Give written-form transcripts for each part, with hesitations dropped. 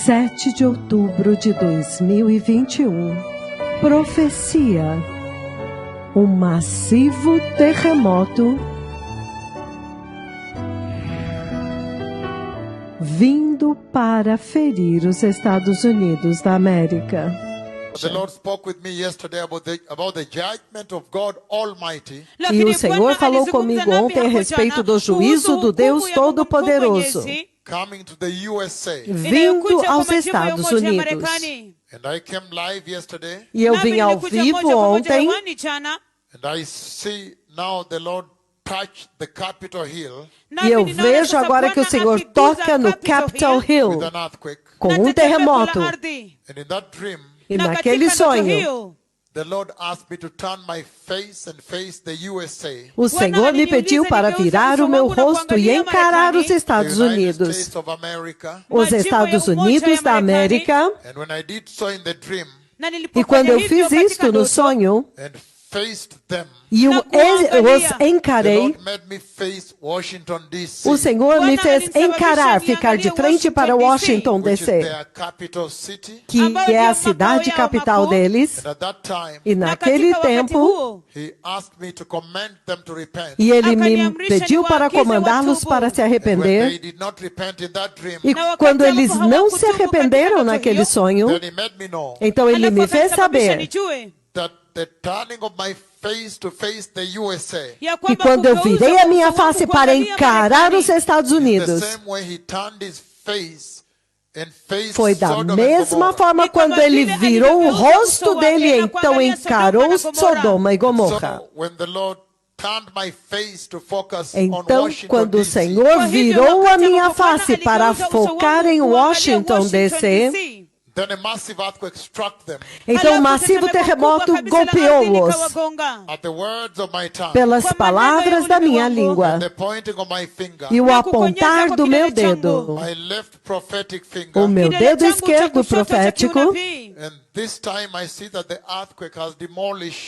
7 de outubro de 2021. Profecia. Um massivo terremoto vindo para ferir os Estados Unidos da América. E o Senhor falou comigo ontem a respeito do juízo do Deus Todo-Poderoso vindo aos Estados Unidos. E eu vim ao vivo ontem. E eu vejo agora que o Senhor toca no Capitol Hill com um terremoto. E naquele sonho, o Senhor me pediu para virar o meu rosto e encarar os Estados Unidos. Os Estados Unidos da América. E quando eu fiz isto no sonho, e os encarei, o Senhor me fez encarar, ficar de frente para Washington, D.C., que é a cidade capital deles. E naquele tempo, e Ele me pediu para comandá-los para se arrepender. E quando eles não se arrependeram naquele sonho, então Ele me fez saber e quando eu virei a minha face para encarar os Estados Unidos, foi da mesma forma quando ele virou o rosto dele e então encarou Sodoma e Gomorra. Então, quando o Senhor virou a minha face para focar em Washington, D.C., então um massivo terremoto golpeou-os pelas palavras da minha língua e o apontar do meu dedo, o meu dedo esquerdo profético.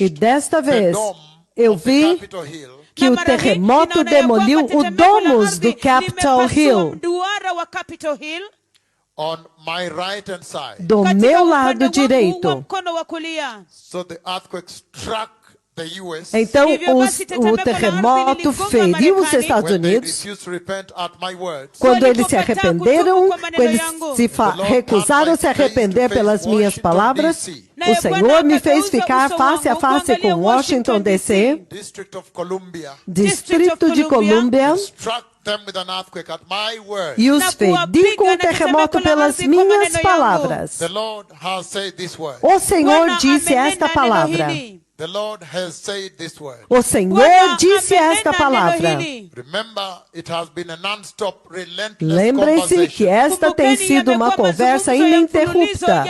E desta vez eu vi que o terremoto demoliu o domus do Capitol Hill. Do meu lado direito. Então, o terremoto feriu os Estados Unidos. Quando eles se arrependeram, eles se recusaram a se arrepender pelas minhas palavras, o Senhor me fez ficar face a face com Washington, D.C., Distrito de Colômbia, e os feri com o terremoto pelas minhas palavras. O Senhor disse esta palavra. O Senhor disse esta palavra. Lembrem-se que esta tem sido uma conversa ininterrupta.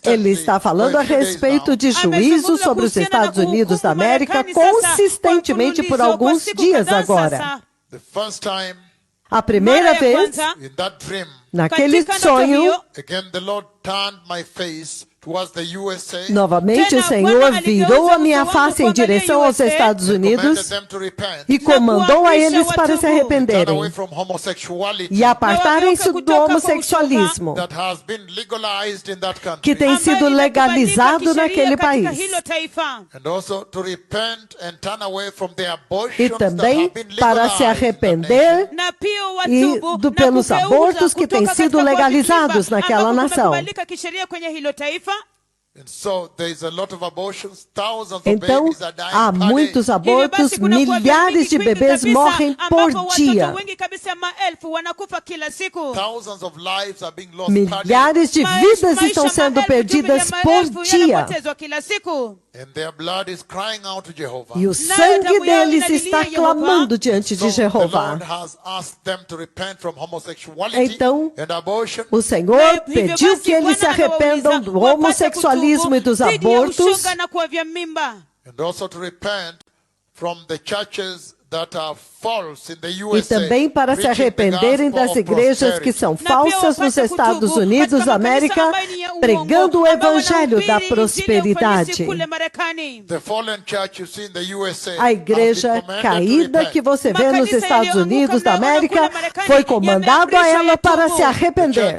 Ele está falando a respeito de juízo sobre os Estados Unidos da América consistentemente por alguns dias agora. A primeira vez, naquele sonho, novamente o Senhor virou a minha face em direção aos Estados Unidos e comandou a eles para se arrependerem e apartarem-se do homossexualismo que tem sido legalizado naquele país. E também para se arrepender pelos abortos que têm sido legalizados naquela nação. Então, há muitos abortos, milhares de bebês morrem por dia. Milhares de vidas estão sendo perdidas por dia. E o sangue deles está clamando diante de Jeová. Então, o Senhor pediu que eles se arrependam do homossexualismo e dos abortos. E também para se arrependerem das igrejas que são falsas nos Estados Unidos da América, pregando o evangelho da prosperidade. A igreja caída que você vê nos Estados Unidos da América foi comandado a ela para se arrepender.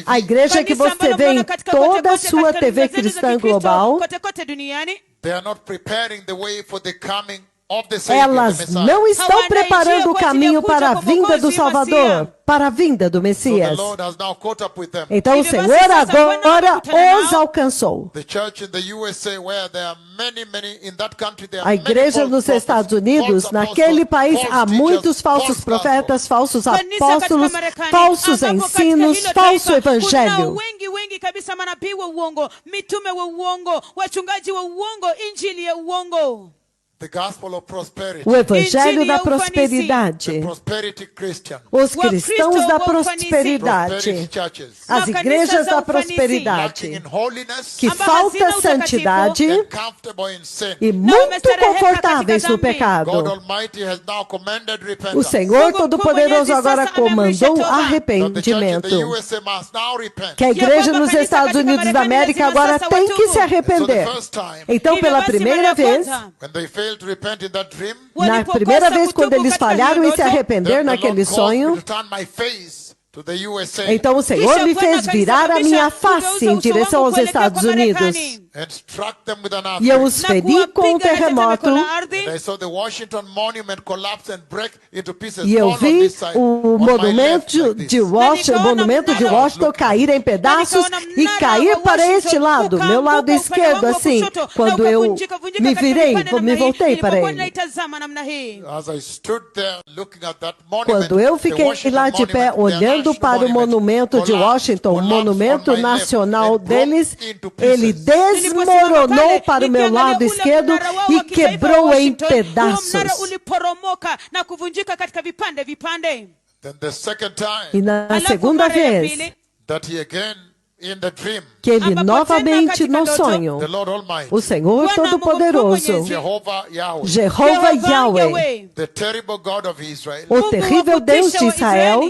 A igreja que você vê em toda a sua TV cristã global, elas não estão preparando o caminho para a vinda do Salvador, para a vinda do Messias. Então o Senhor agora os alcançou. A igreja nos Estados Unidos, naquele país, há muitos falsos profetas, falsos apóstolos, falsos ensinos, falso evangelho. O evangelho da prosperidade. Os cristãos da prosperidade. As igrejas da prosperidade. Que falta santidade e muito confortáveis no pecado. O Senhor Todo-Poderoso agora comandou arrependimento. Que a igreja nos Estados Unidos da América agora tem que se arrepender. Então, pela primeira vez, na primeira vez, quando eles falharam em se arrepender naquele sonho, então o Senhor me fez virar a minha face em direção aos Estados Unidos. E eu os feri com um terremoto. E eu vi o monumento de Washington cair em pedaços e cair para este lado, meu lado esquerdo, assim. Quando eu me virei, me voltei para ele. Quando eu fiquei lá de pé, olhando para o monumento de Washington, o monumento nacional deles, ele desmoronou para o meu lado esquerdo e quebrou em pedaços. E na segunda vez, que ele novamente no sonho, o Senhor Todo-Poderoso, Jeová Yahweh, o terrível Deus de Israel,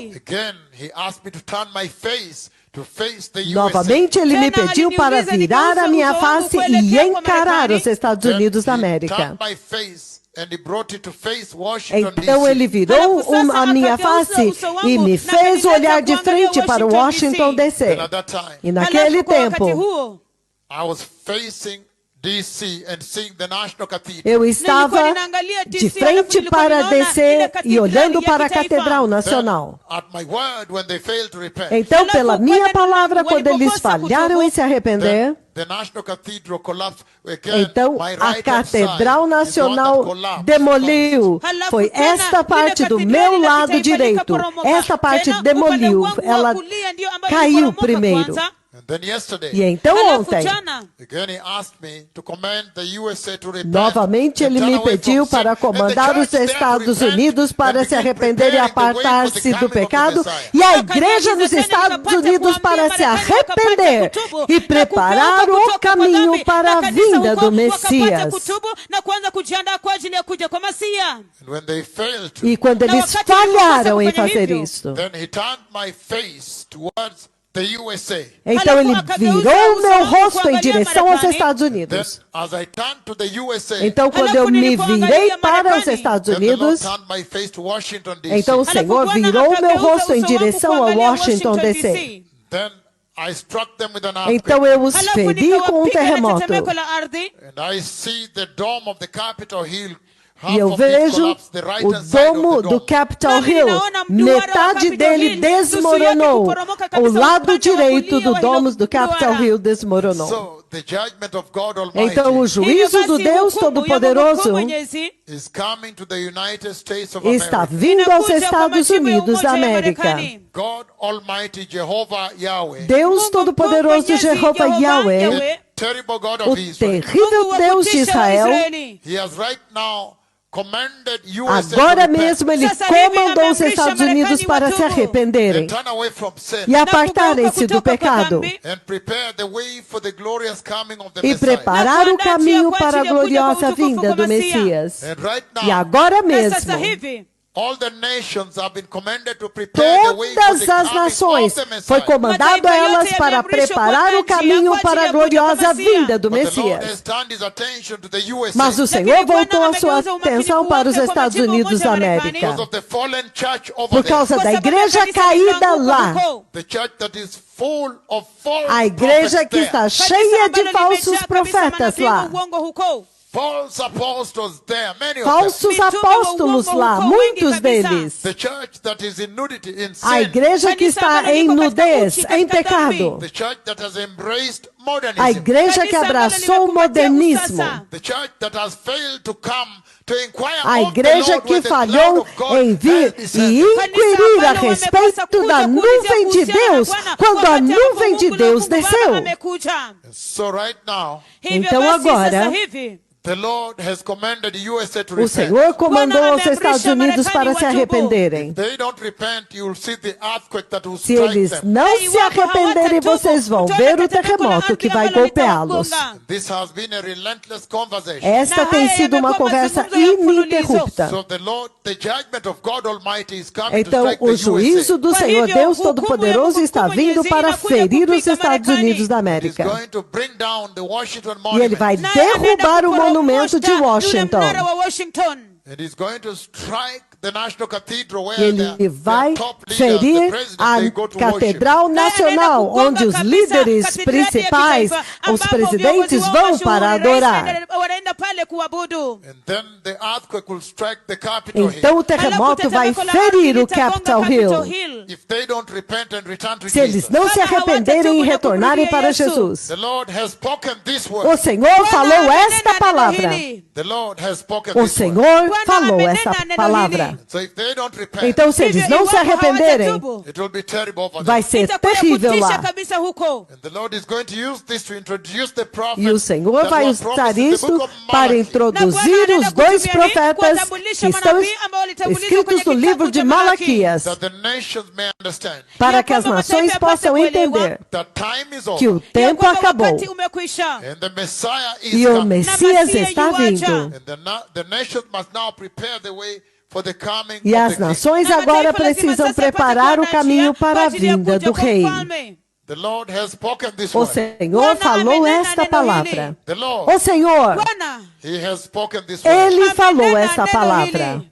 novamente ele me pediu para virar a minha face e encarar os Estados Unidos da América. Então ele virou a minha face e me fez olhar de frente para Washington, D.C. E naquele tempo, eu estava de frente para DC e olhando para a Catedral Nacional. Então, pela minha palavra, quando eles falharam em se arrepender, então a Catedral Nacional demoliu. Foi esta parte do meu lado direito. Esta parte demoliu. Ela caiu primeiro. E então ontem, novamente ele me pediu para comandar os Estados Unidos para se arrepender e apartar-se do pecado, e a igreja dos Estados Unidos para se arrepender e preparar o caminho para a vinda do Messias. E quando eles falharam em fazer isso, então ele virou meu rosto em direção aos Estados Unidos. Então quando eu me virei para os Estados Unidos, então o Senhor virou meu rosto em direção a Washington, D.C. Então eu os feri com um terremoto. E eu vejo o domo do Capitol Hill, metade dele desmoronou. O lado direito do domo do Capitol Hill desmoronou. Então o juízo do Deus Todo-Poderoso está vindo aos Estados Unidos da América. Deus Todo-Poderoso, Jeová Yahweh, o terrível Deus de Israel, Agora mesmo Ele comandou os Estados Unidos para se arrependerem e apartarem-se do pecado e preparar o caminho para a gloriosa vinda do Messias. E agora mesmo, todas as nações foi comandado a elas para preparar o caminho para a gloriosa vinda do Messias. Mas o Senhor voltou a sua atenção para os Estados Unidos da América por causa da igreja caída lá. A igreja que está cheia de falsos profetas lá. Falsos apóstolos lá, muitos deles. A igreja que está em nudez, em pecado. A igreja que abraçou o modernismo. A igreja que falhou em vir e inquirir a respeito da nuvem de Deus, quando a nuvem de Deus desceu. Então agora, o Senhor comandou aos Estados Unidos para se arrependerem. Se eles não se arrependerem, vocês vão ver o terremoto que vai golpeá-los. Esta tem sido uma conversa ininterrupta. Então, o juízo do Senhor Deus Todo-Poderoso está vindo para ferir os Estados Unidos da América. E Ele vai derrubar o monumento de Washington. Ele vai ferir a Catedral Nacional, onde os líderes principais, os presidentes, vão para adorar. Então o terremoto vai ferir o Capitol Hill. Se eles não se arrependerem e retornarem para Jesus. O Senhor falou esta palavra. O Senhor falou esta palavra. Então, se eles não se arrependerem, vai ser terrível lá. E o Senhor vai usar isso para introduzir os dois profetas que estão escritos no livro de Malaquias, para que as nações possam entender que o tempo acabou e o Messias está vindo. E as nações agora precisam preparar o caminho para a vinda do Rei. O Senhor falou esta palavra. O Senhor, Ele falou esta palavra.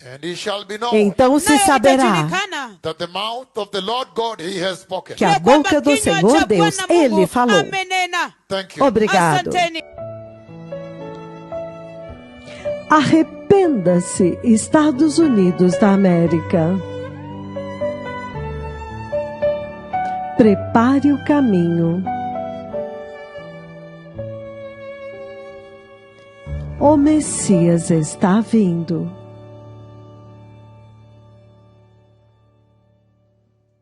Então se saberá que a boca do Senhor Deus, Ele falou. Obrigado. Arrependa-se, Estados Unidos da América. Prepare o caminho. O Messias está vindo.